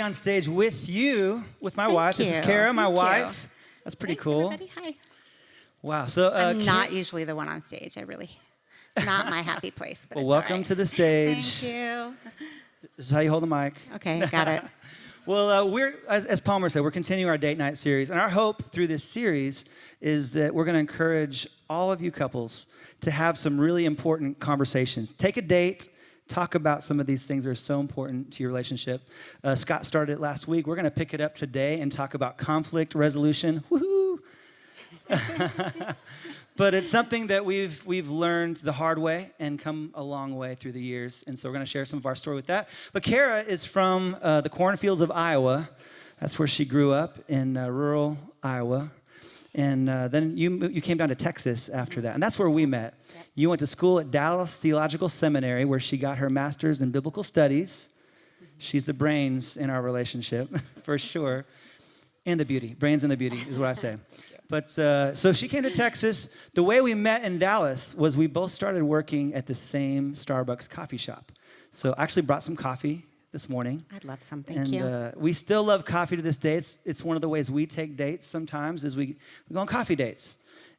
be on stage with you, with my wife. Thank This is you. Cara, my Thank wife. you. That's pretty Thanks, cool. Everybody. Hi. Wow. So I'm not usually the one on stage. Not my happy place. But well, it's welcome all right. to the stage. Thank you. This is how you hold the mic. Okay, got it. Well, we're, as Palmer said, we're continuing our date night series. And our hope through this series is that we're going to encourage all of you couples to have some really important conversations. Take a date. Talk about some of these things that are so important to your relationship. Scott started it last week. We're going to pick it up today and talk about conflict resolution. Woohoo! But it's something that we've learned the hard way and come a long way through the years. And so we're going to share some of our story with that. But Cara is from the cornfields of Iowa. That's where she grew up in rural Iowa. And then you came down to Texas after that. And that's where we met. Yep. You went to school at Dallas Theological Seminary, where she got her master's in biblical studies. Mm-hmm. She's the brains in our relationship, for sure. And the beauty. Brains and the beauty is what I say. But so she came to Texas. The way we met in Dallas was we both started working at the same Starbucks coffee shop. So I actually brought some coffee this morning. I'd love some, thank you. And we still love coffee to this day. It's one of the ways we take dates sometimes is we go on coffee dates.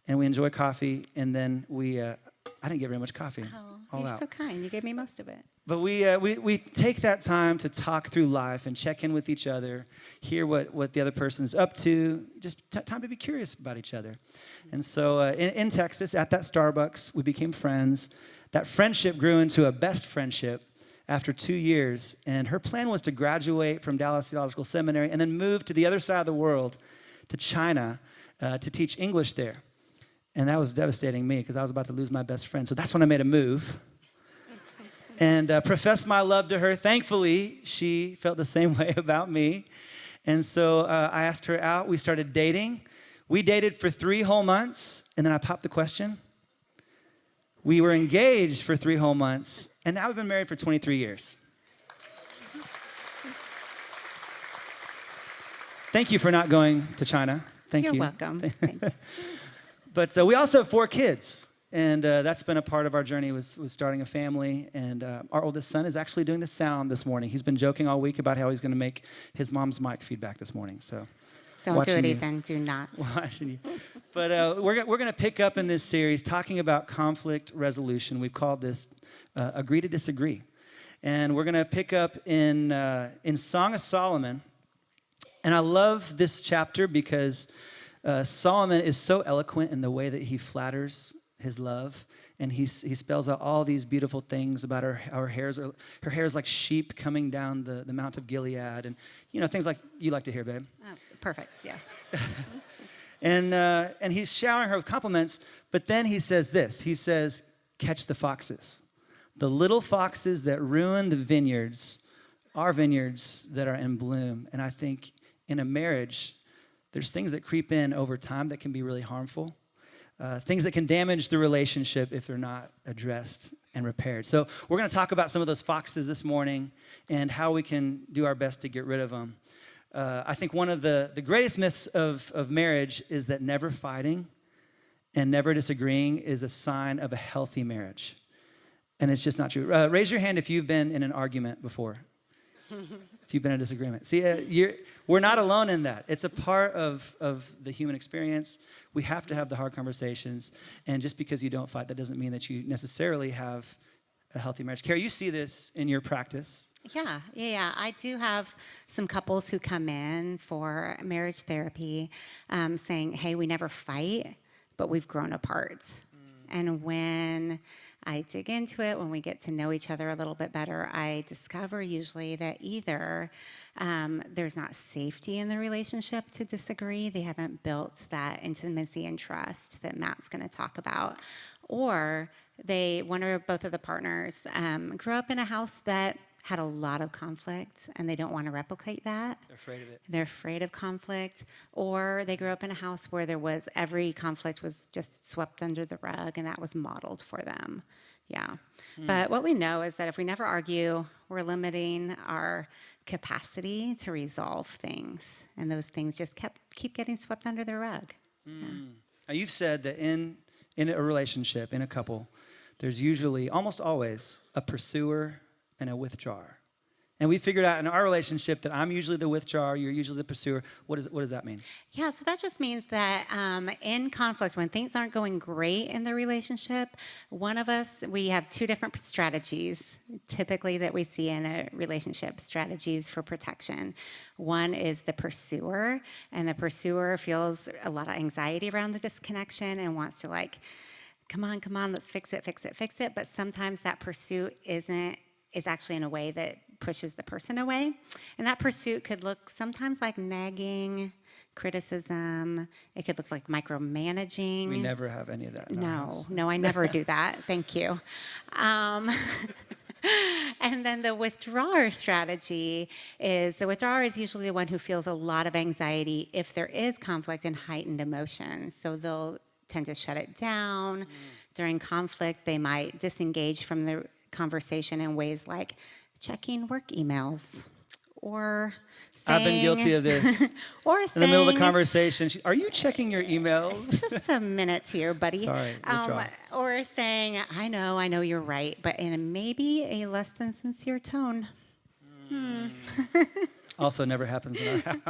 And we enjoy coffee, and then I didn't get very much coffee. Oh, you're so kind. You gave me most of it. But we take that time to talk through life and check in with each other, hear what the other person's up to, just time to be curious about each other. And so in Texas, at that Starbucks, we became friends. That friendship grew into a best friendship after 2 years. And her plan was to graduate from Dallas Theological Seminary and then move to the other side of the world, to China, to teach English there. And that was devastating me because I was about to lose my best friend. So that's when I made a move and professed my love to her. Thankfully, she felt the same way about me. And so I asked her out. We started dating. We dated for 3 whole months, and then I popped the question. We were engaged for 3 whole months, and now we've been married for 23 years. Thank you for not going to China. Thank you. You're welcome. Thank you. But we also have 4 kids, and that's been a part of our journey was starting a family. And our oldest son is actually doing the sound this morning. He's been joking all week about how he's going to make his mom's mic feedback this morning. So don't do it, Ethan. Do not. Watching you. But we're going to pick up in this series talking about conflict resolution. We've called this Agree to Disagree. And we're going to pick up in Song of Solomon. And I love this chapter because Solomon is so eloquent in the way that he flatters his love, and he spells out all these beautiful things about her hair is like sheep coming down the Mount of Gilead, and things like you like to hear, babe. Oh, perfect. Yes. and he's showering her with compliments, but then he says this. He says, "Catch the foxes, the little foxes that ruin the vineyards, our vineyards that are in bloom." And I think in a marriage, there's things that creep in over time that can be really harmful, things that can damage the relationship if they're not addressed and repaired. So we're going to talk about some of those foxes this morning and how we can do our best to get rid of them. I think one of the greatest myths of marriage is that never fighting and never disagreeing is a sign of a healthy marriage. And it's just not true. Raise your hand if you've been in an argument before. If you've been in a disagreement. See, we're not alone in that. It's a part of the human experience. We have to have the hard conversations. And just because you don't fight, that doesn't mean that you necessarily have a healthy marriage. Cara, you see this in your practice. Yeah. I do have some couples who come in for marriage therapy saying, hey, we never fight, but we've grown apart. And when I dig into it, when we get to know each other a little bit better, I discover usually that either there's not safety in the relationship to disagree, they haven't built that intimacy and trust that Matt's going to talk about, or one or both of the partners grew up in a house that had a lot of conflict, and they don't want to replicate that. They're afraid of it. They're afraid of conflict. Or they grew up in a house where every conflict was just swept under the rug, and that was modeled for them. Yeah. But what we know is that if we never argue, we're limiting our capacity to resolve things, and those things just keep getting swept under the rug. Yeah. Now, you've said that in a relationship, in a couple, there's usually, almost always, a pursuer and a withdrawer. And we figured out in our relationship that I'm usually the withdrawer, you're usually the pursuer. What does that mean? Yeah, so that just means that in conflict, when things aren't going great in the relationship, one of us, we have two different strategies typically that we see in a relationship, strategies for protection. One is the pursuer, and the pursuer feels a lot of anxiety around the disconnection and wants to like, come on, let's fix it. But sometimes that pursuit is actually in a way that pushes the person away. And that pursuit could look sometimes like nagging, criticism. It could look like micromanaging. We never have any of that. No, I never do that. Thank you. And then the withdrawer strategy is the withdrawer is usually the one who feels a lot of anxiety if there is conflict and heightened emotions. So they'll tend to shut it down. During conflict, they might disengage from the conversation in ways like checking work emails or saying, I've been guilty of this. or in saying, the middle of the conversation, are you checking your emails? just a minute here, buddy. Sorry, withdraw. Or saying, I know you're right, but in maybe a less than sincere tone. Also never happens in our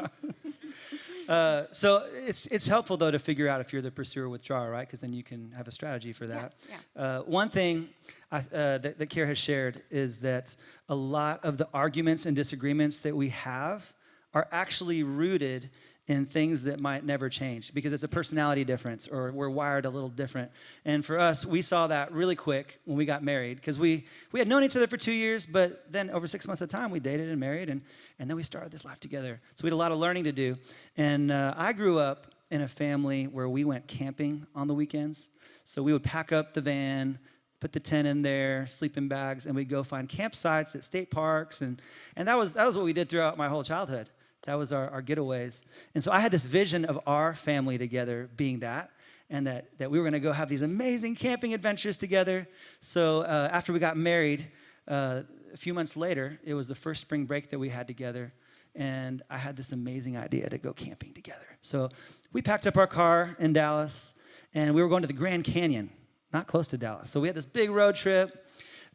house. So it's helpful, though, to figure out if you're the pursuer or withdrawer, right? Because then you can have a strategy for that. Yeah. One thing that Cara has shared is that a lot of the arguments and disagreements that we have are actually rooted in things that might never change because it's a personality difference or we're wired a little different. And for us, we saw that really quick when we got married because we had known each other for 2 years, but then over 6 months of time, we dated and married, and then we started this life together. So we had a lot of learning to do. And I grew up in a family where we went camping on the weekends. So we would pack up the van, put the tent in there, sleeping bags, and we'd go find campsites at state parks. And that was what we did throughout my whole childhood. That was our getaways. And so I had this vision of our family together being that, and that we were going to go have these amazing camping adventures together. So after we got married, a few months later, it was the first spring break that we had together, and I had this amazing idea to go camping together. So we packed up our car in Dallas, and we were going to the Grand Canyon, not close to Dallas. So we had this big road trip.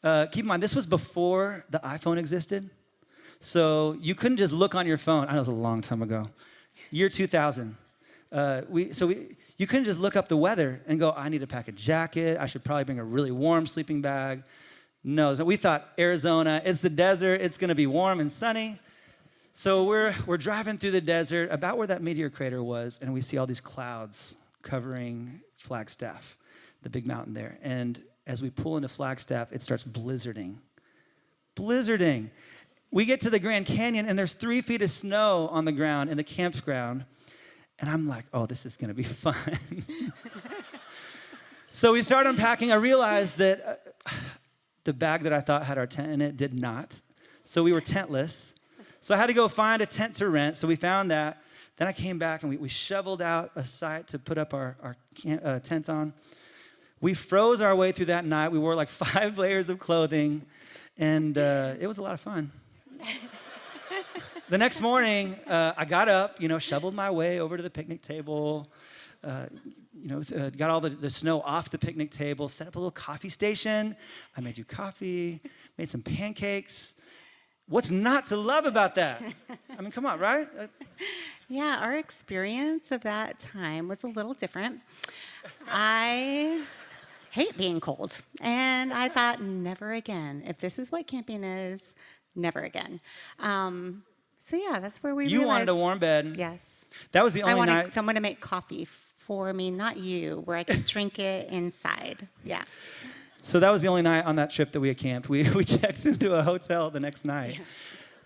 Keep in mind, this was before the iPhone existed. So you couldn't just look on your phone. I know it was a long time ago. Year 2000. You couldn't just look up the weather and go, I need to pack a jacket. I should probably bring a really warm sleeping bag. No, so we thought Arizona, it's the desert. It's going to be warm and sunny. So we're driving through the desert about where that meteor crater was, and we see all these clouds covering Flagstaff, the big mountain there. And as we pull into Flagstaff, it starts blizzarding. We get to the Grand Canyon, and there's 3 feet of snow on the ground in the campground. And I'm like, oh, this is going to be fun. So we start unpacking. I realized that the bag that I thought had our tent in it did not. So we were tentless. So I had to go find a tent to rent. So we found that. Then I came back, and we shoveled out a site to put up our tents on. We froze our way through that night. We wore like 5 layers of clothing, and it was a lot of fun. The next morning, I got up, shoveled my way over to the picnic table, got all the snow off the picnic table, set up a little coffee station. I made you coffee, made some pancakes. What's not to love about that? I mean, come on, right? Yeah, our experience of that time was a little different. I hate being cold, and I thought, never again. If this is what camping is, never again. So yeah, that's where we realized. You wanted a warm bed. Yes. That was the only night. I wanted someone to make coffee for me, not you, where I could drink it inside. Yeah. So that was the only night on that trip that we had camped. We checked into a hotel the next night.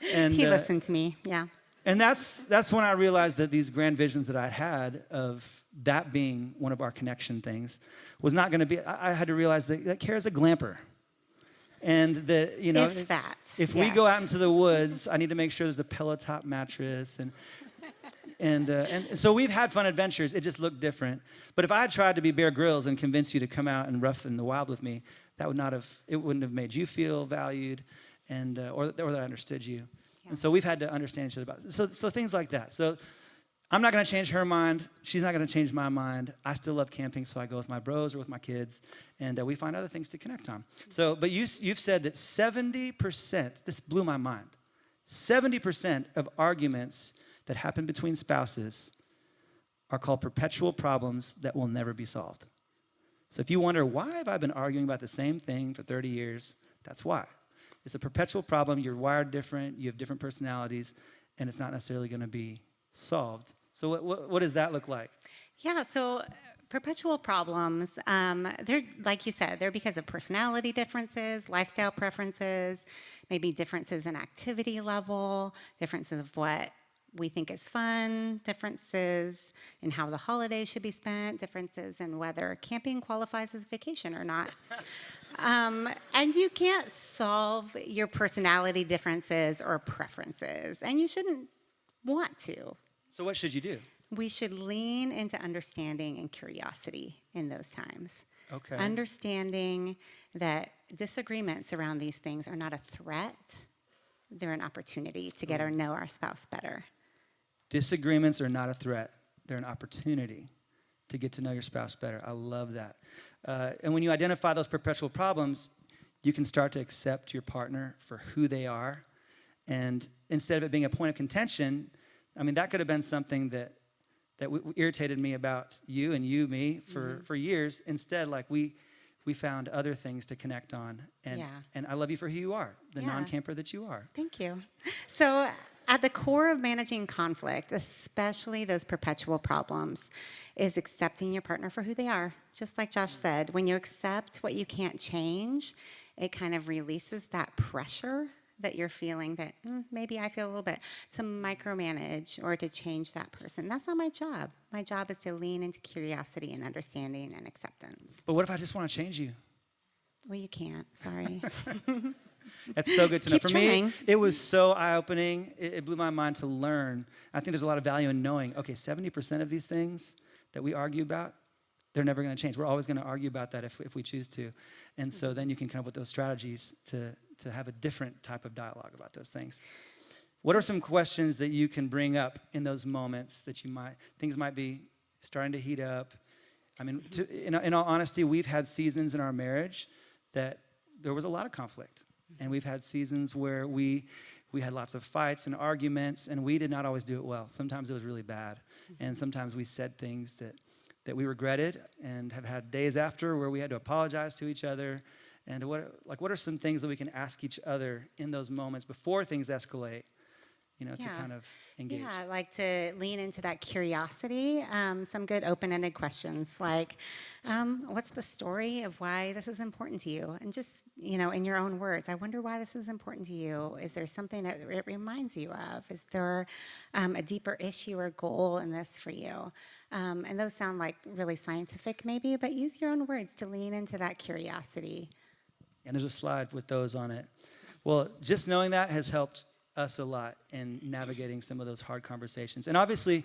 Yeah. And he listened to me, yeah. And that's when I realized that these grand visions that I had of that being one of our connection things was not going to be. I had to realize that Cara's a glamper. And that, if we go out into the woods, I need to make sure there's a pillow top mattress. And so we've had fun adventures. It just looked different. But if I had tried to be Bear Grylls and convince you to come out and rough in the wild with me, it wouldn't have made you feel valued or that I understood you. Yeah. And so we've had to understand each other about it. So things like that. So I'm not going to change her mind. She's not going to change my mind. I still love camping, so I go with my bros or with my kids, and we find other things to connect on. So, but you've said that 70%, this blew my mind, 70% of arguments that happen between spouses are called perpetual problems that will never be solved. So if you wonder, why have I been arguing about the same thing for 30 years? That's why. It's a perpetual problem. You're wired different. You have different personalities, and it's not necessarily going to be solved. So what does that look like? Yeah, so perpetual problems, they're, like you said, they're because of personality differences, lifestyle preferences, maybe differences in activity level, differences of what we think is fun, differences in how the holidays should be spent, differences in whether camping qualifies as vacation or not. And you can't solve your personality differences or preferences, and you shouldn't want to. So what should you do? We should lean into understanding and curiosity in those times. Okay. Understanding that disagreements around these things are not a threat, they're an opportunity to get to know our spouse better. Disagreements are not a threat. They're an opportunity to get to know your spouse better. I love that. And when you identify those perpetual problems, you can start to accept your partner for who they are. And instead of it being a point of contention, I mean, that could have been something that irritated me about you and you, me, for years. Instead, like we found other things to connect on. And I love you for who you are, the non-camper that you are. Thank you. So at the core of managing conflict, especially those perpetual problems, is accepting your partner for who they are. Just like Josh said, when you accept what you can't change, it kind of releases that pressure that you're feeling that maybe I feel a little bit to micromanage or to change that person. That's not my job. My job is to lean into curiosity and understanding and acceptance. But what if I just want to change you? Well, you can't. Sorry. That's so good to know. Keep For trying. me, it was so eye-opening. It blew my mind to learn. I think there's a lot of value in knowing, okay, 70% of these things that we argue about, they're never going to change. We're always going to argue about that if we choose to. And so then you can come up with those strategies to have a different type of dialogue about those things. What are some questions that you can bring up in those moments that things might be starting to heat up? I mean, in all honesty, we've had seasons in our marriage that there was a lot of conflict. And we've had seasons where we had lots of fights and arguments, and we did not always do it well. Sometimes it was really bad. And sometimes we said things that we regretted and have had days after where we had to apologize to each other. And what are some things that we can ask each other in those moments before things escalate, to kind of engage? Yeah, like to lean into that curiosity. Some good open-ended questions like, what's the story of why this is important to you? And just, in your own words, I wonder why this is important to you. Is there something that it reminds you of? Is there a deeper issue or goal in this for you? And those sound like really scientific maybe, but use your own words to lean into that curiosity. And there's a slide with those on it. Well, just knowing that has helped us a lot in navigating some of those hard conversations. And obviously,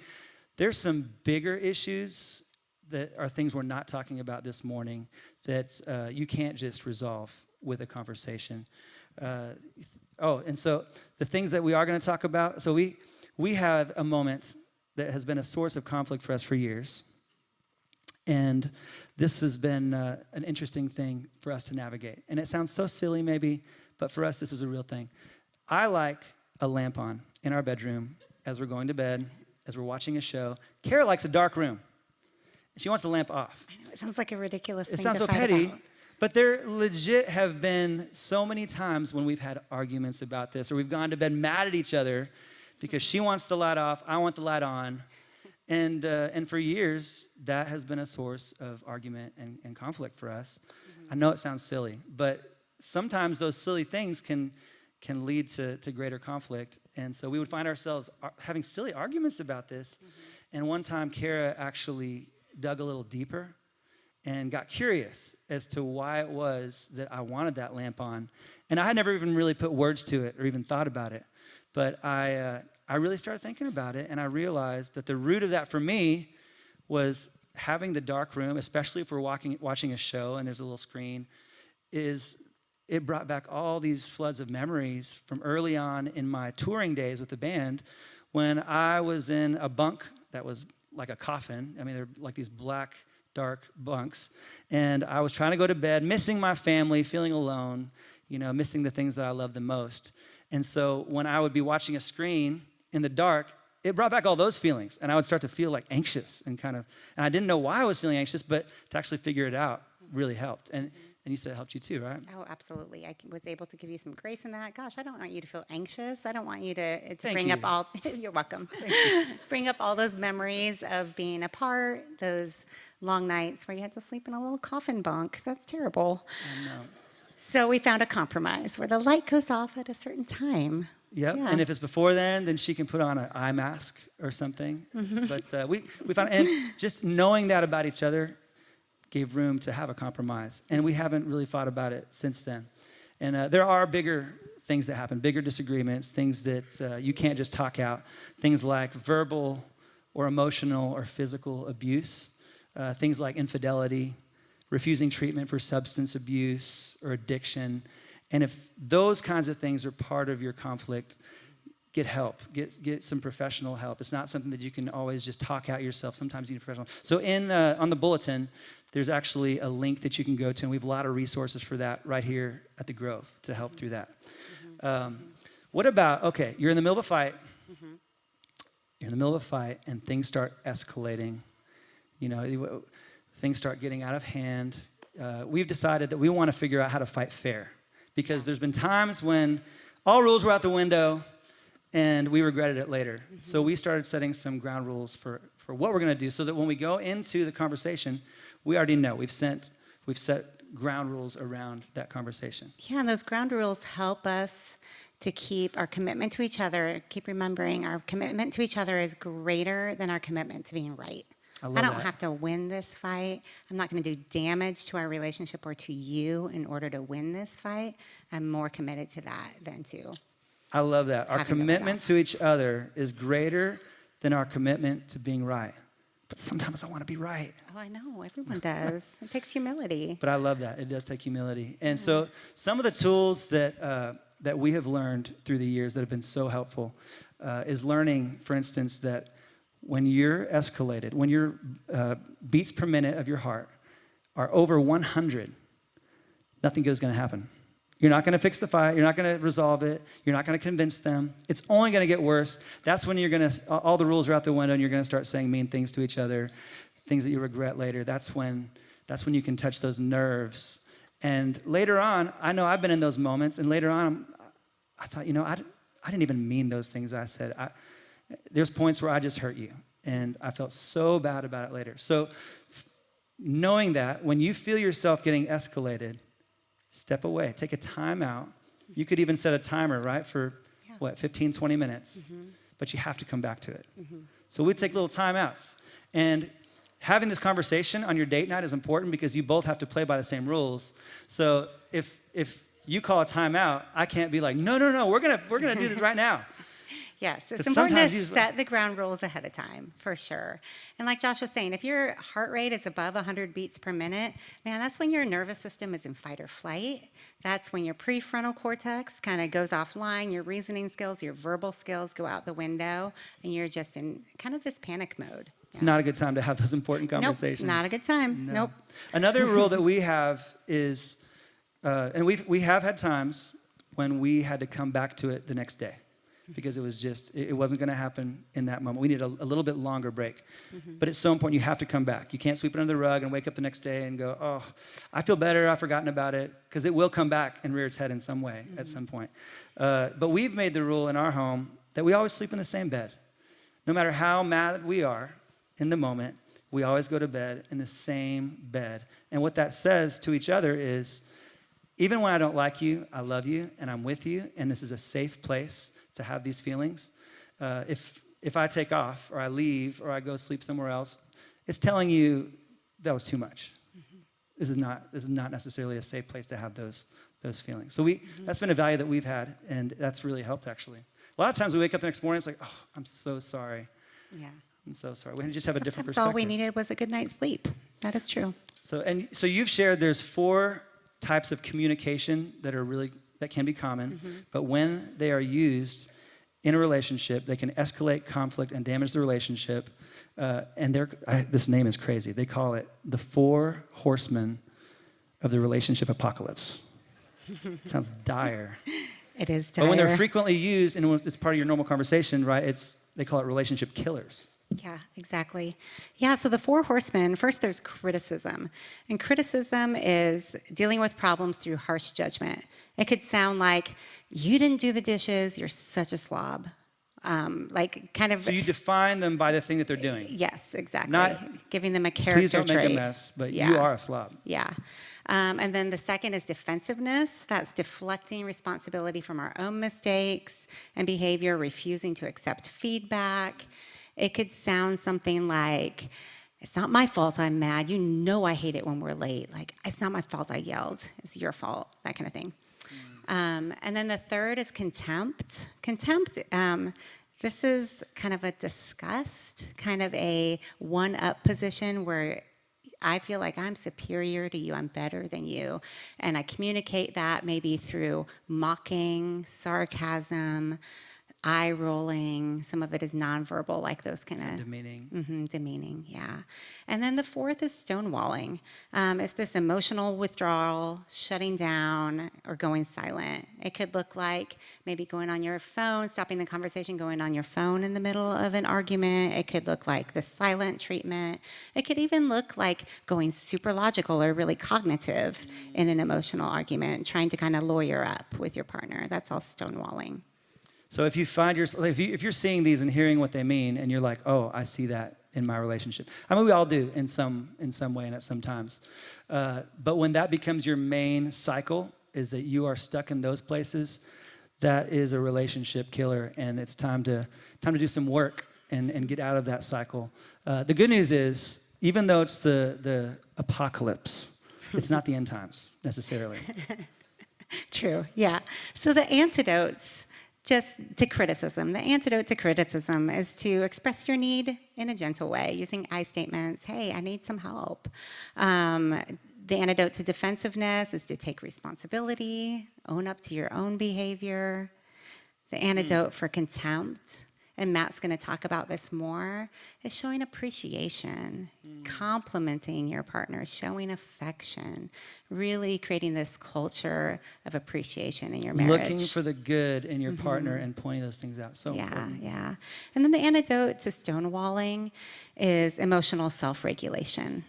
there's some bigger issues that are things we're not talking about this morning that you can't just resolve with a conversation. And so the things that we are going to talk about, so we have a moment that has been a source of conflict for us for years. And this has been an interesting thing for us to navigate. And it sounds so silly maybe, but for us, this was a real thing. I like a lamp on in our bedroom as we're going to bed, as we're watching a show. Cara likes a dark room. She wants the lamp off. I know, it sounds like a ridiculous thing It sounds to so fight petty, about. but there legit have been so many times when we've had arguments about this, or we've gone to bed mad at each other because she wants the light off, I want the light on. And for years, that has been a source of argument and conflict for us. Mm-hmm. I know it sounds silly, but sometimes those silly things can lead to greater conflict. And so we would find ourselves having silly arguments about this. Mm-hmm. And one time, Cara actually dug a little deeper and got curious as to why it was that I wanted that lamp on. And I had never even really put words to it or even thought about it. But I really started thinking about it, and I realized that the root of that for me was having the dark room, especially if we're watching a show and there's a little screen, it brought back all these floods of memories from early on in my touring days with the band when I was in a bunk that was like a coffin. I mean, they're like these black, dark bunks. And I was trying to go to bed, missing my family, feeling alone, missing the things that I love the most. And so when I would be watching a screen in the dark, it brought back all those feelings. And I would start to feel like anxious and and I didn't know why I was feeling anxious, but to actually figure it out really helped. And you said it helped you too, right? Oh, absolutely. I was able to give you some grace in that. Gosh, I don't want you to feel anxious. I don't want you to Thank bring you. up all, you're welcome. Bring up all those memories of being apart, those long nights where you had to sleep in a little coffin bunk. That's terrible. I know. So we found a compromise where the light goes off at a certain time. Yep. Yeah. And if it's before then she can put on an eye mask or something. But we found, and just knowing that about each other gave room to have a compromise. And we haven't really thought about it since then. And there are bigger things that happen, bigger disagreements, things that you can't just talk out, things like verbal or emotional or physical abuse, things like infidelity, refusing treatment for substance abuse or addiction. And if those kinds of things are part of your conflict, get help, get some professional help. It's not something that you can always just talk out yourself. Sometimes you need professional. So on the bulletin, there's actually a link that you can go to, and we have a lot of resources for that right here at the Grove to help through that. What about, okay, you're in the middle of a fight. You're in the middle of a fight, and things start escalating. Things start getting out of hand. We've decided that we want to figure out how to fight fair, because there's been times when all rules were out the window, and we regretted it later. So we started setting some ground rules for what we're going to do, so that when we go into the conversation, we already know. We've set ground rules around that conversation. Yeah, and those ground rules help us to keep our commitment to each other. Keep remembering our commitment to each other is greater than our commitment to being right. I don't have to win this fight. I'm not going to do damage to our relationship or to you in order to win this fight. I'm more committed to that than to. I love that. Our commitment to each other is greater than our commitment to being right. But sometimes I want to be right. Oh, I know. Everyone does. It takes humility. But I love that. It does take humility. And so some of the tools that we have learned through the years that have been so helpful is learning, for instance, that when you're escalated, when your beats per minute of your heart are over 100, nothing good is going to happen. You're not going to fix the fight. You're not going to resolve it. You're not going to convince them. It's only going to get worse. That's when you're going to, all the rules are out the window, and you're going to start saying mean things to each other, things that you regret later. That's when you can touch those nerves. And later on, I know I've been in those moments, and later on, I thought, I didn't even mean those things I said. There's points where I just hurt you, and I felt so bad about it later. So knowing that, when you feel yourself getting escalated, step away, take a time out. You could even set a timer, right, for 15, 20 minutes, but you have to come back to it. So we take little timeouts. And having this conversation on your date night is important because you both have to play by the same rules. So if you call a timeout, I can't be like, no, we're gonna do this right now. Yes, it's important to set the ground rules ahead of time, for sure. And like Josh was saying, if your heart rate is above 100 beats per minute, man, that's when your nervous system is in fight or flight. That's when your prefrontal cortex kind of goes offline, your reasoning skills, your verbal skills go out the window, and you're just in kind of this panic mode. It's not a good time to have those important conversations. Nope, not a good time. No. Nope. Another rule that we have is, and we have had times when we had to come back to it the next day, because it wasn't going to happen in that moment. We needed a little bit longer break. But it's so important. You have to come back. You can't sweep it under the rug and wake up the next day and go, oh, I feel better. I've forgotten about it, because it will come back and rear its head in some way at some point. But we've made the rule in our home that we always sleep in the same bed. No matter how mad we are in the moment, we always go to bed in the same bed. And what that says to each other is, even when I don't like you, I love you, and I'm with you, and this is a safe place to have these feelings. If I take off, or I leave, or I go sleep somewhere else, it's telling you that was too much. This is not necessarily a safe place to have those feelings. So that's been a value that we've had, and that's really helped, actually. A lot of times we wake up the next morning, it's like, oh, I'm so sorry. Yeah. I'm so sorry. We just have a different Sometimes perspective. all we needed was a good night's sleep. That is true. So you've shared there's 4 types of communication that can be common, but when they are used in a relationship, they can escalate conflict and damage the relationship. And this name is crazy. They call it the 4 horsemen of the relationship apocalypse. Sounds dire. It is But when they're dire. frequently used and when it's part of your normal conversation, right, they call it relationship killers. Yeah, exactly. Yeah, so the four horsemen, first there's criticism. And criticism is dealing with problems through harsh judgment. It could sound like, you didn't do the dishes, you're such a slob. Like kind of, So you define them by the thing that they're doing. yes, exactly. Not, Giving them a character please don't trait. make a mess, but Yeah. you are a slob. Yeah. And then the second is defensiveness. That's deflecting responsibility from our own mistakes and behavior, refusing to accept feedback. It could sound something like, it's not my fault I'm mad. You know I hate it when we're late. Like, it's not my fault I yelled. It's your fault, that kind of thing. And then the third is contempt. Contempt, this is kind of a disgust, kind of a one-up position where I feel like I'm superior to you, I'm better than you. And I communicate that maybe through mocking, sarcasm, eye rolling. Some of it is nonverbal, like those kind of Demeaning. demeaning, yeah. And then the fourth is stonewalling. It's this emotional withdrawal, shutting down, or going silent. It could look like maybe going on your phone, stopping the conversation, going on your phone in the middle of an argument. It could look like the silent treatment. It could even look like going super logical or really cognitive in an emotional argument, trying to kind of lawyer up with your partner. That's all stonewalling. So if you find if you're seeing these and hearing what they mean, and you're like, oh, I see that in my relationship. I mean, we all do in some way and at some times. But when that becomes your main cycle, is that you are stuck in those places, that is a relationship killer, and it's time to do some work and get out of that cycle. The good news is, even though it's the apocalypse, it's not the end times necessarily. True, yeah. So the antidotes just to criticism. The antidote to criticism is to express your need in a gentle way, using I statements. Hey, I need some help. The antidote to defensiveness is to take responsibility, own up to your own behavior. The antidote for contempt, and Matt's going to talk about this more, is showing appreciation, complimenting your partner, showing affection, really creating this culture of appreciation in your marriage. Looking for the good in your partner and pointing those things out. So important. Yeah. And then the antidote to stonewalling is emotional self-regulation.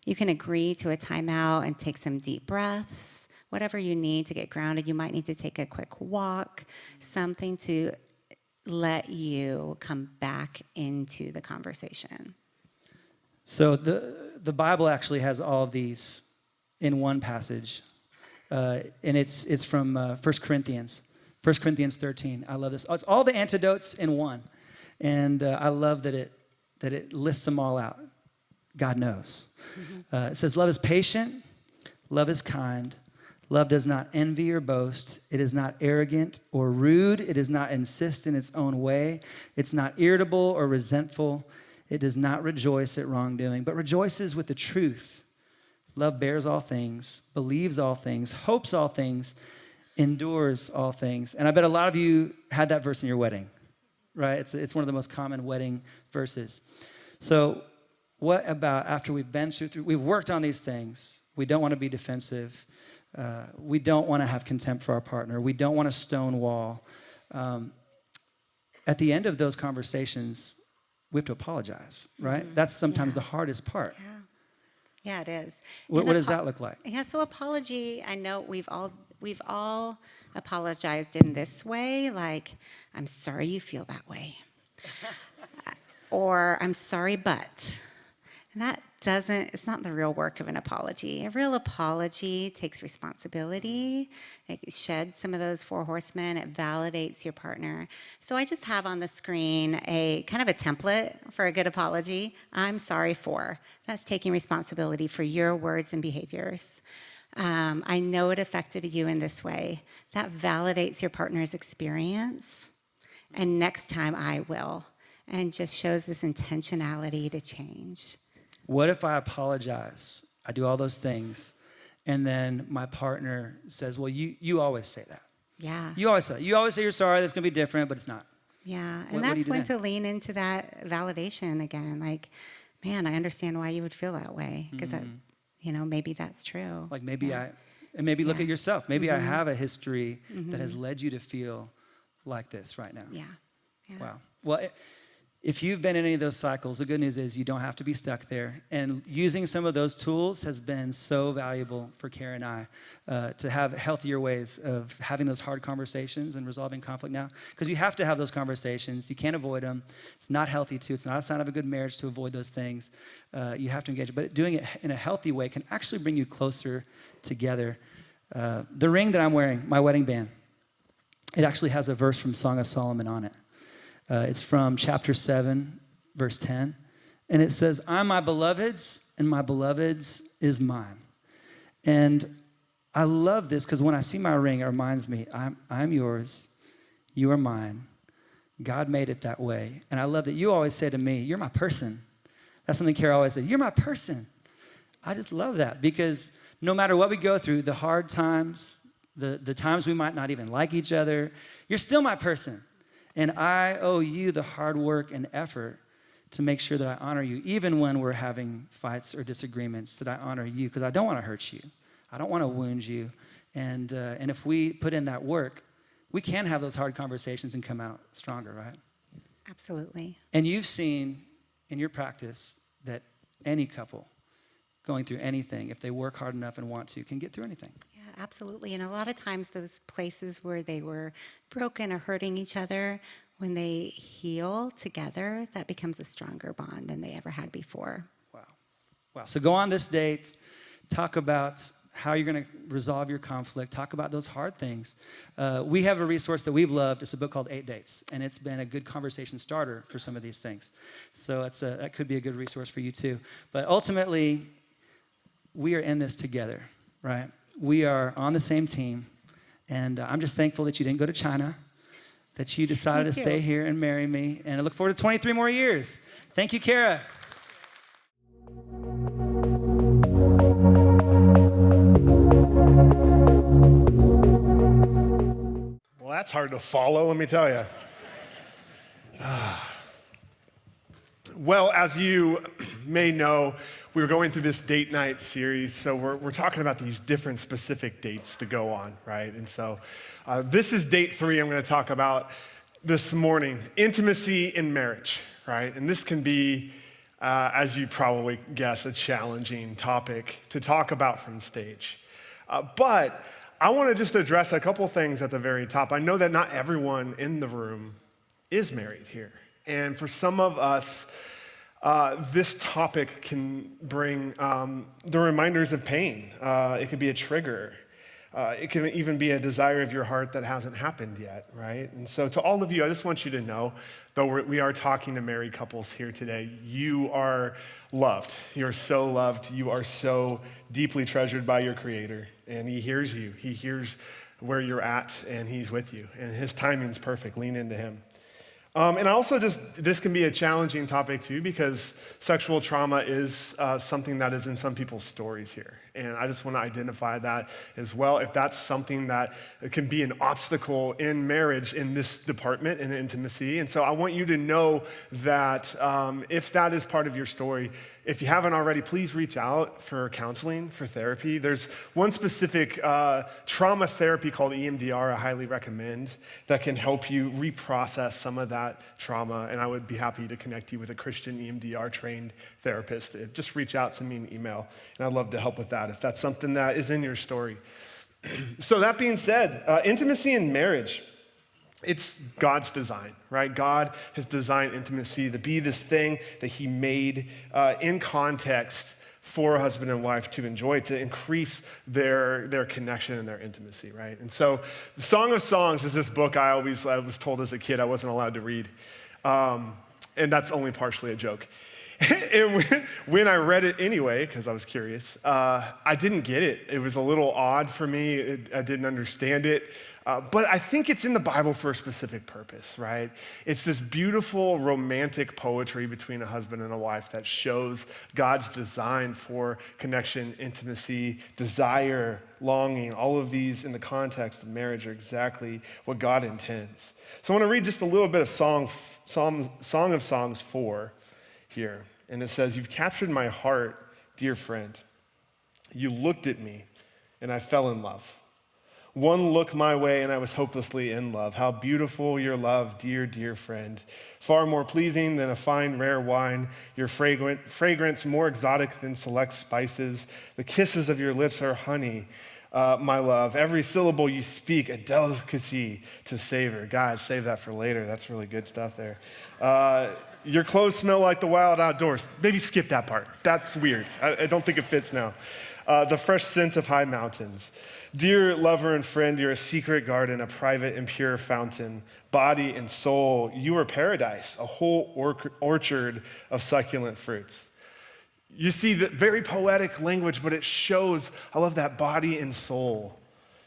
You can agree to a timeout and take some deep breaths. Whatever you need to get grounded, you might need to take a quick walk, something to let you come back into the conversation. So the Bible actually has all of these in one passage, and it's from 1 Corinthians 13. I love this. It's all the antidotes in one, and I love that it lists them all out. God knows. It says, love is patient, love is kind, love does not envy or boast, it is not arrogant or rude, it does not insist in its own way, it's not irritable or resentful, it does not rejoice at wrongdoing, but rejoices with the truth. Love bears all things, believes all things, hopes all things, endures all things. And I bet a lot of you had that verse in your wedding, right? It's one of the most common wedding verses. So what about after we've been through, we've worked on these things, we don't want to be defensive, we don't want to have contempt for our partner, we don't want to stonewall. At the end of those conversations, we have to apologize, right? That's sometimes the hardest part. Yeah, it is. What does that look like? Yeah, so apology, I know we've all apologized in this way, like, I'm sorry you feel that way. Or I'm sorry, but. And it's not the real work of an apology. A real apology takes responsibility. It sheds some of those four horsemen. It validates your partner. So I just have on the screen a kind of a template for a good apology. I'm sorry for. That's taking responsibility for your words and behaviors. I know it affected you in this way. That validates your partner's experience. And next time I will. And just shows this intentionality to change. What if I apologize? I do all those things, and then my partner says, well, you always say that. Yeah. You always say that. You always say you're sorry, that's going to be different, but it's not. Yeah, and What do that's you do when then? to lean into that validation again. Like, man, I understand why you would feel that way, because that, maybe that's true. Like maybe And maybe look at yourself. Maybe I have a history that has led you to feel like this right now. Yeah. Wow. Well, if you've been in any of those cycles, the good news is you don't have to be stuck there. And using some of those tools has been so valuable for Cara and I to have healthier ways of having those hard conversations and resolving conflict now. Because you have to have those conversations. You can't avoid them. It's not healthy to. It's not a sign of a good marriage to avoid those things. You have to engage. But doing it in a healthy way can actually bring you closer together. The ring that I'm wearing, my wedding band, it actually has a verse from Song of Solomon on it. It's from chapter 7, verse 10. And it says, I'm my beloved's, and my beloved's is mine. And I love this because when I see my ring, it reminds me, I'm yours, you are mine. God made it that way. And I love that you always say to me, you're my person. That's something Cara always said, you're my person. I just love that because no matter what we go through, the hard times, the times we might not even like each other, you're still my person. And I owe you the hard work and effort to make sure that I honor you, even when we're having fights or disagreements, that I honor you, because I don't want to hurt you. I don't want to wound you. And if we put in that work, we can have those hard conversations and come out stronger, right? Absolutely. And you've seen in your practice that any couple going through anything, if they work hard enough and want to, can get through anything. Yeah, absolutely. And a lot of times those places where they were broken or hurting each other, when they heal together, that becomes a stronger bond than they ever had before. Wow. So go on this date, talk about how you're going to resolve your conflict, talk about those hard things. We have a resource that we've loved. It's a book called 8 Dates, and it's been a good conversation starter for some of these things. So that could be a good resource for you too. But ultimately, we are in this together, right? We are on the same team, and I'm just thankful that you didn't go to China, that you decided to stay here and marry me, and I look forward to 23 more years. Thank you, Cara. Well, that's hard to follow, let me tell you. Well, as you may know, we were going through this date night series, so we're talking about these different specific dates to go on, right? And so this is date 3 I'm going to talk about this morning, intimacy in marriage, right? And this can be, as you probably guess, a challenging topic to talk about from stage. But I want to just address a couple things at the very top. I know that not everyone in the room is married here. And for some of us, this topic can bring the reminders of pain. It could be a trigger. It can even be a desire of your heart that hasn't happened yet, right? And so to all of you, I just want you to know, though we are talking to married couples here today, you are loved. You're so loved. You are so deeply treasured by your Creator. And He hears you. He hears where you're at, and He's with you. And His timing's perfect. Lean into Him. And also this can be a challenging topic too, because sexual trauma is something that is in some people's stories here. And I just want to identify that as well. If that's something that can be an obstacle in marriage in this department, in intimacy. And so I want you to know that if that is part of your story, if you haven't already, please reach out for counseling, for therapy. There's one specific trauma therapy called EMDR I highly recommend that can help you reprocess some of that trauma. And I would be happy to connect you with a Christian EMDR trained therapist. Just reach out, send me an email, and I'd love to help with that if that's something that is in your story. So that being said, intimacy in marriage, it's God's design, right? God has designed intimacy to be this thing that He made in context for a husband and wife to enjoy, to increase their connection and their intimacy, right? And so the Song of Songs is this book I was told as a kid I wasn't allowed to read. And that's only partially a joke. And when I read it anyway, because I was curious, I didn't get it. It was a little odd for me. I didn't understand it. But I think it's in the Bible for a specific purpose, right? It's this beautiful romantic poetry between a husband and a wife that shows God's design for connection, intimacy, desire, longing. All of these in the context of marriage are exactly what God intends. So I want to read just a little bit of Song of Songs 4 here. And it says, "You've captured my heart, dear friend. You looked at me and I fell in love. One look my way, and I was hopelessly in love. How beautiful your love, dear, dear friend. Far more pleasing than a fine, rare wine. Your fragrance more exotic than select spices. The kisses of your lips are honey, my love. Every syllable you speak, a delicacy to savor. Guys, save that for later. That's really good stuff there. Your clothes smell like the wild outdoors. Maybe skip that part. That's weird. I don't think it fits now. The fresh scent of high mountains. Dear lover and friend, you're a secret garden, a private and pure fountain. Body and soul, you are paradise, a whole orchard of succulent fruits. You see the very poetic language, but it shows, I love that, body and soul.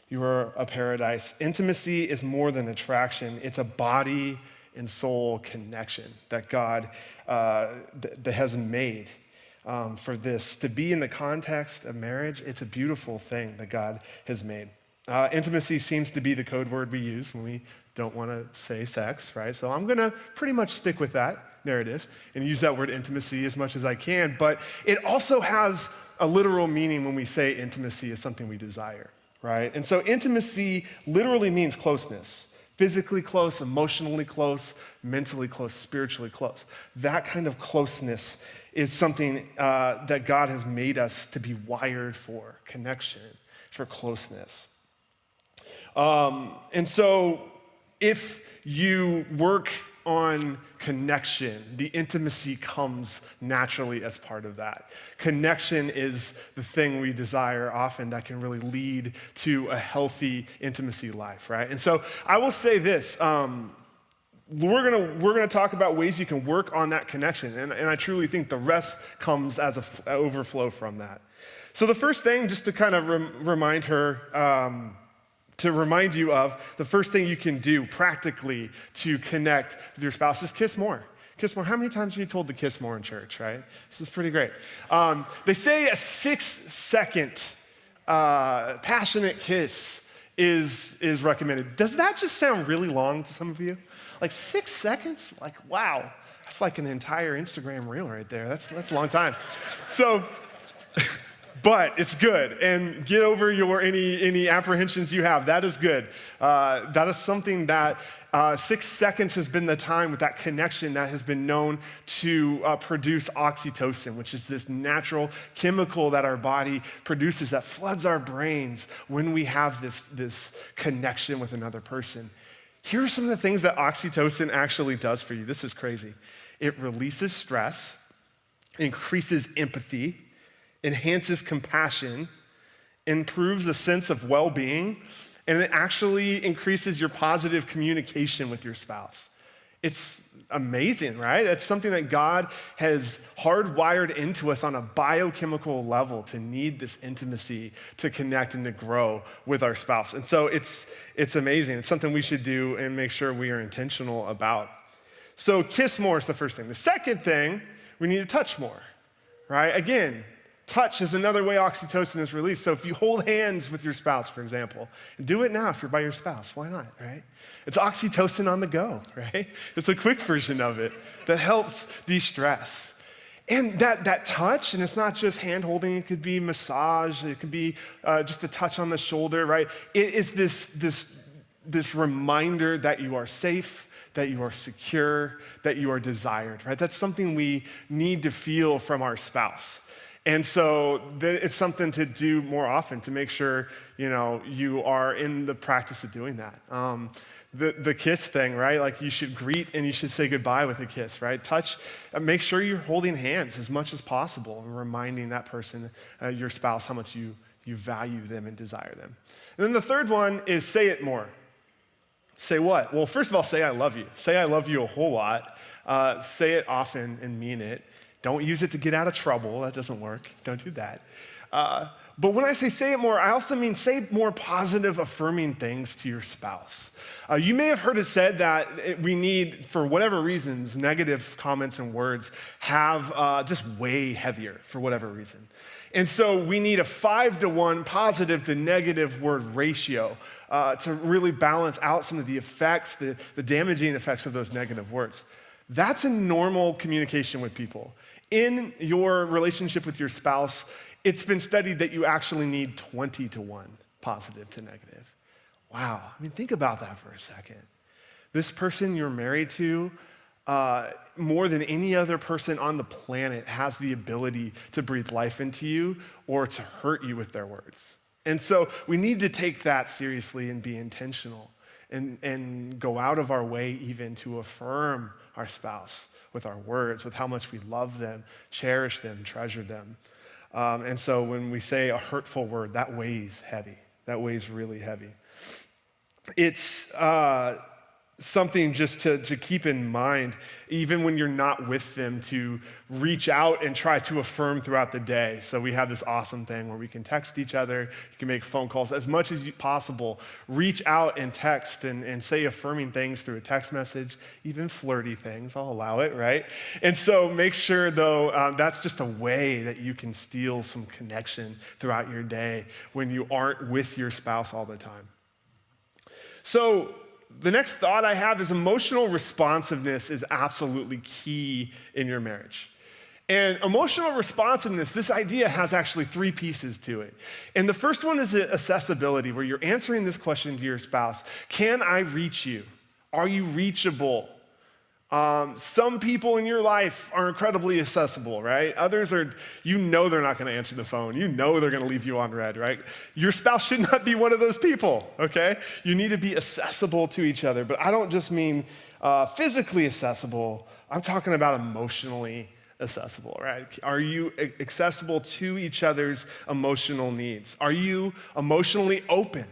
You are a paradise. Intimacy is more than attraction. It's a body and soul connection that God that has made. For this to be in the context of marriage, it's a beautiful thing that God has made. Intimacy seems to be the code word we use when we don't want to say sex, right? So I'm going to pretty much stick with that narrative and use that word intimacy as much as I can. But it also has a literal meaning when we say intimacy is something we desire, right? And so intimacy literally means closeness. Physically close, emotionally close, mentally close, spiritually close. That kind of closeness is something that God has made us to be wired for, connection, for closeness. And so if you work on connection, the intimacy comes naturally as part of that. Connection is the thing we desire often that can really lead to a healthy intimacy life, right? And so I will say this, we're gonna talk about ways you can work on that connection, and I truly think the rest comes as an overflow from that. So the first thing, just to kind of remind you of, the first thing you can do practically to connect with your spouse is kiss more. Kiss more. How many times are you told to kiss more in church, right? This is pretty great. They say a 6-second passionate kiss is recommended. Does that just sound really long to some of you? Like 6 seconds? Like, wow, that's like an entire Instagram reel right there. That's a long time. So, but it's good. And get over any apprehensions you have. That is good. That is something that 6 seconds has been the time with that connection that has been known to produce oxytocin, which is this natural chemical that our body produces that floods our brains when we have this connection with another person. Here are some of the things that oxytocin actually does for you. This is crazy. It releases stress, increases empathy, enhances compassion, improves a sense of well-being, and it actually increases your positive communication with your spouse. It's amazing, right? It's something that God has hardwired into us on a biochemical level to need this intimacy to connect and to grow with our spouse. And so it's amazing. It's something we should do and make sure we are intentional about. So kiss more is the first thing. The second thing, we need to touch more, right? Again, touch is another way oxytocin is released. So if you hold hands with your spouse, for example, and do it now if you're by your spouse, why not, right? It's oxytocin on the go, right? It's a quick version of it that helps de-stress. And that touch, and it's not just hand holding, it could be massage, it could be just a touch on the shoulder, right? It is this reminder that you are safe, that you are secure, that you are desired, right? That's something we need to feel from our spouse. And so it's something to do more often to make sure, you are in the practice of doing that. The kiss thing, right? Like you should greet and you should say goodbye with a kiss, right? Touch, make sure you're holding hands as much as possible and reminding that person, your spouse, how much you value them and desire them. And then the third one is say it more. Say what? Well, first of all, say I love you. Say I love you a whole lot. Say it often and mean it. Don't use it to get out of trouble. That doesn't work. Don't do that. But when I say it more, I also mean say more positive, affirming things to your spouse. You may have heard it said that we need, for whatever reasons, negative comments and words have just way heavier for whatever reason. And so we need a 5-to-1 positive to negative word ratio to really balance out some of the effects, the damaging effects of those negative words. That's a normal communication with people. In your relationship with your spouse, it's been studied that you actually need 20 to 1 positive to negative. Wow, I mean, think about that for a second. This person you're married to, more than any other person on the planet, has the ability to breathe life into you or to hurt you with their words. And so we need to take that seriously and be intentional and go out of our way even to affirm our spouse with our words, with how much we love them, cherish them, treasure them. And so when we say a hurtful word, that weighs heavy. That weighs really heavy. It's something just to keep in mind, even when you're not with them, to reach out and try to affirm throughout the day. So we have this awesome thing where we can text each other, you can make phone calls as much as possible. Reach out and text and say affirming things through a text message, even flirty things, I'll allow it, right? And so make sure, though, that's just a way that you can steal some connection throughout your day when you aren't with your spouse all the time. So the next thought I have is emotional responsiveness is absolutely key in your marriage. And emotional responsiveness, this idea has actually 3 pieces to it. And the first one is accessibility, where you're answering this question to your spouse. Can I reach you? Are you reachable? Some people in your life are incredibly accessible, right? Others are, they're not going to answer the phone. They're going to leave you on red, right? Your spouse should not be one of those people, okay? You need to be accessible to each other. But I don't just mean physically accessible. I'm talking about emotionally accessible, right? Are you accessible to each other's emotional needs? Are you emotionally open?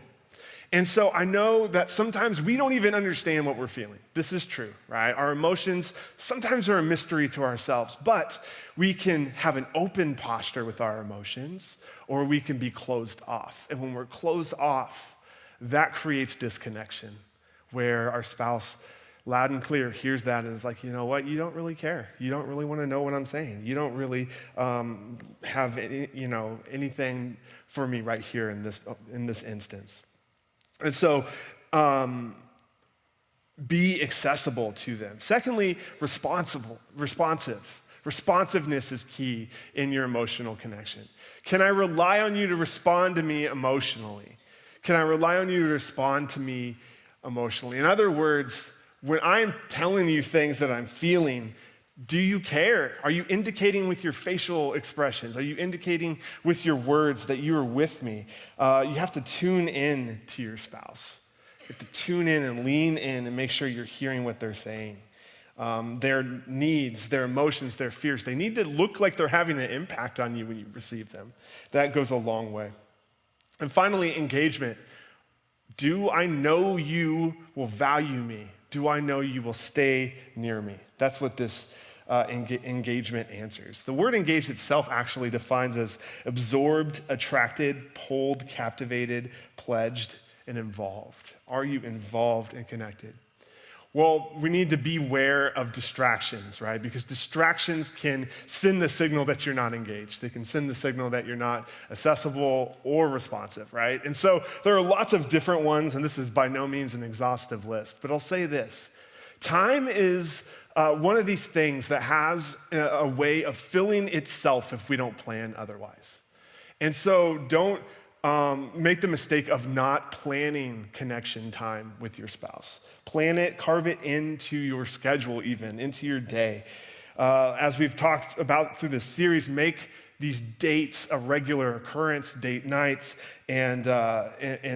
And so I know that sometimes we don't even understand what we're feeling. This is true, right? Our emotions sometimes are a mystery to ourselves, but we can have an open posture with our emotions, or we can be closed off. And when we're closed off, that creates disconnection, where our spouse loud and clear hears that and is like, you know what, you don't really care. You don't really want to know what I'm saying. You don't really have anything for me right here in this instance. And so be accessible to them. Secondly, responsive. Responsiveness is key in your emotional connection. Can I rely on you to respond to me emotionally? Can I rely on you to respond to me emotionally? In other words, when I'm telling you things that I'm feeling, do you care? Are you indicating with your facial expressions? Are you indicating with your words that you are with me? You have to tune in to your spouse. You have to tune in and lean in and make sure you're hearing what they're saying. Their needs, their emotions, their fears, they need to look like they're having an impact on you when you receive them. That goes a long way. And finally, engagement. Do I know you will value me? Do I know you will stay near me? That's what this engagement answers. The word engaged itself actually defines as absorbed, attracted, pulled, captivated, pledged, and involved. Are you involved and connected? Well, we need to beware of distractions, right? Because distractions can send the signal that you're not engaged. They can send the signal that you're not accessible or responsive, right? And so there are lots of different ones, and this is by no means an exhaustive list, but I'll say this. Time is one of these things that has a way of filling itself if we don't plan otherwise. And so don't make the mistake of not planning connection time with your spouse. Plan it, carve it into your schedule even, into your day. As we've talked about through this series, make these dates a regular occurrence, date nights, and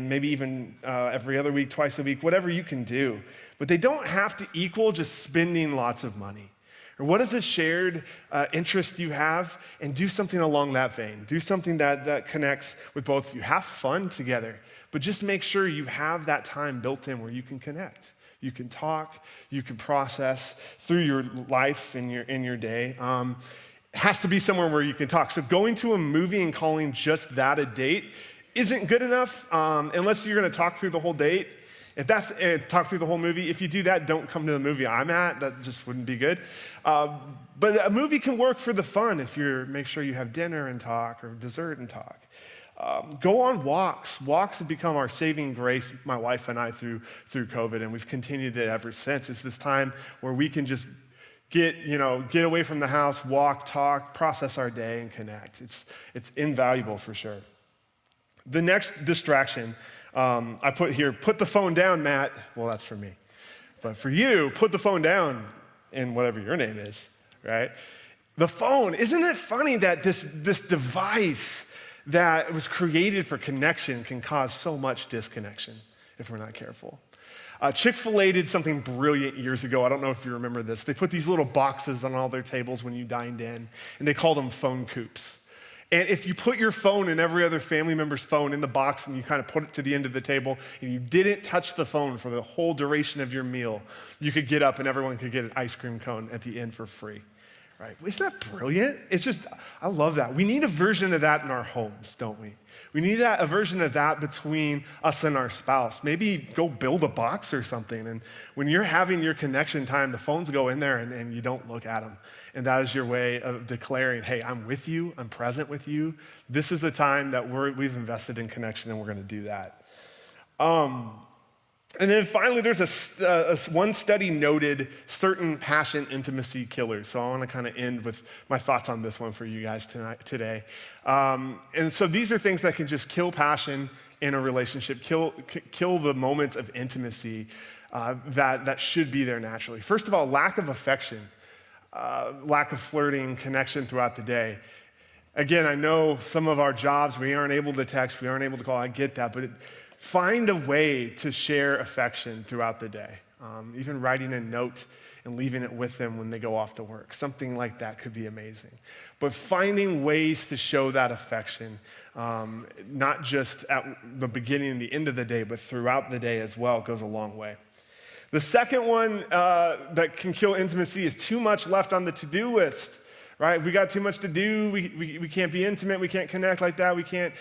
maybe even every other week, twice a week, whatever you can do. But they don't have to equal just spending lots of money. Or what is a shared interest you have? And do something along that vein. Do something that connects with both of you. Have fun together, but just make sure you have that time built in where you can connect. You can talk, you can process through your life in your day. It has to be somewhere where you can talk. So going to a movie and calling just that a date isn't good enough unless you're gonna talk through the whole date. If that's talk through the whole movie, if you do that, don't come to the movie I'm at. That just wouldn't be good. But a movie can work for the fun if you make sure you have dinner and talk or dessert and talk. Go on walks. Walks have become our saving grace, my wife and I, through COVID, and we've continued it ever since. It's this time where we can just get away from the house, walk, talk, process our day, and connect. It's invaluable for sure. The next distraction I put here, put the phone down, Matt. Well, that's for me. But for you, put the phone down in whatever your name is, right? The phone, isn't it funny that this device that was created for connection can cause so much disconnection if we're not careful? Chick-fil-A did something brilliant years ago. I don't know if you remember this. They put these little boxes on all their tables when you dined in, and they called them phone coops. And if you put your phone and every other family member's phone in the box and you kind of put it to the end of the table and you didn't touch the phone for the whole duration of your meal, you could get up and everyone could get an ice cream cone at the end for free. Right? Isn't that brilliant? I love that. We need a version of that in our homes, don't we? We need a version of that between us and our spouse. Maybe go build a box or something. And when you're having your connection time, the phones go in there and you don't look at them. And that is your way of declaring, hey, I'm with you, I'm present with you. This is a time that we've invested in connection and we're going to do that. And then finally, there's one study noted certain passion intimacy killers. So I want to kind of end with my thoughts on this one for you guys today. And so these are things that can just kill passion in a relationship, kill the moments of intimacy that should be there naturally. First of all, lack of affection, lack of flirting, connection throughout the day. Again, I know some of our jobs, we aren't able to text, we aren't able to call, I get that, but find a way to share affection throughout the day. Even writing a note and leaving it with them when they go off to work. Something like that could be amazing. But finding ways to show that affection, not just at the beginning and the end of the day, but throughout the day as well, goes a long way. The second one that can kill intimacy is too much left on the to-do list. Right? We got too much to do. We can't be intimate. We can't connect like that. We can't.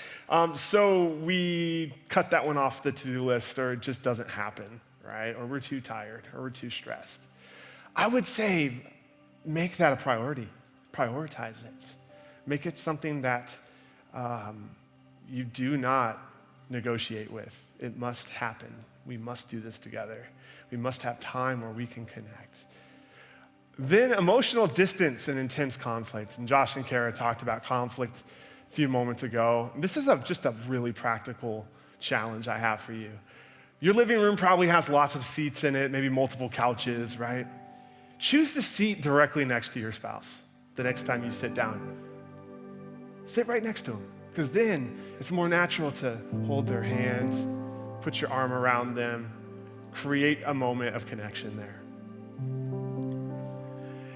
So we cut that one off the to-do list, or it just doesn't happen, right? Or we're too tired, or we're too stressed. I would say make that a priority. Prioritize it. Make it something that you do not negotiate with. It must happen. We must do this together. We must have time where we can connect. Then emotional distance and intense conflict. And Josh and Cara talked about conflict a few moments ago. This is just a really practical challenge I have for you. Your living room probably has lots of seats in it, maybe multiple couches, right? Choose the seat directly next to your spouse the next time you sit down. Sit right next to them, because then it's more natural to hold their hand, put your arm around them, create a moment of connection there.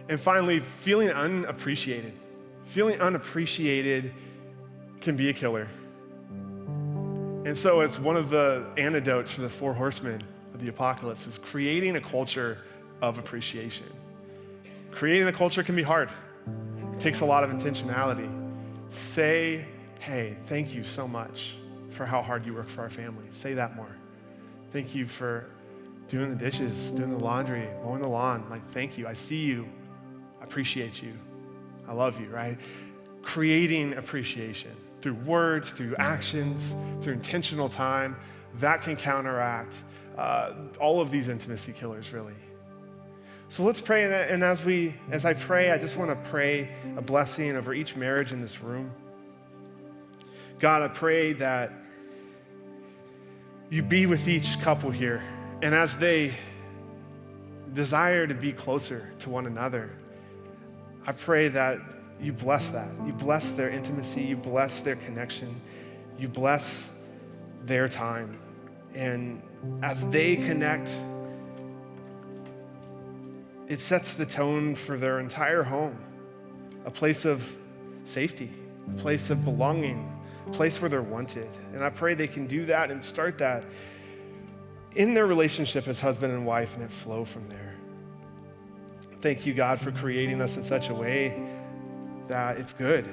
And finally, feeling unappreciated. Feeling unappreciated can be a killer. And so it's one of the antidotes for the 4 horsemen of the apocalypse is creating a culture of appreciation. Creating a culture can be hard. It takes a lot of intentionality. Say, hey, thank you so much for how hard you work for our family. Say that more. Thank you for doing the dishes, doing the laundry, mowing the lawn. Like, thank you. I see you. I appreciate you. I love you, right? Creating appreciation through words, through actions, through intentional time, that can counteract all of these intimacy killers, really. So let's pray, and as I pray, I just want to pray a blessing over each marriage in this room. God, I pray that you be with each couple here, and as they desire to be closer to one another, I pray that you bless that. You bless their intimacy. You bless their connection. You bless their time. And as they connect, it sets the tone for their entire home, a place of safety, a place of belonging, a place where they're wanted. And I pray they can do that and start that in their relationship as husband and wife, and it flow from there. Thank you, God, for creating us in such a way that it's good.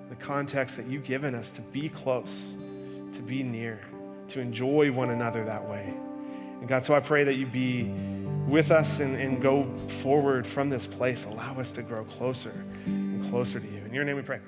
The context that you've given us to be close, to be near, to enjoy one another that way. And God, so I pray that you be with us and go forward from this place. Allow us to grow closer and closer to you. In your name we pray.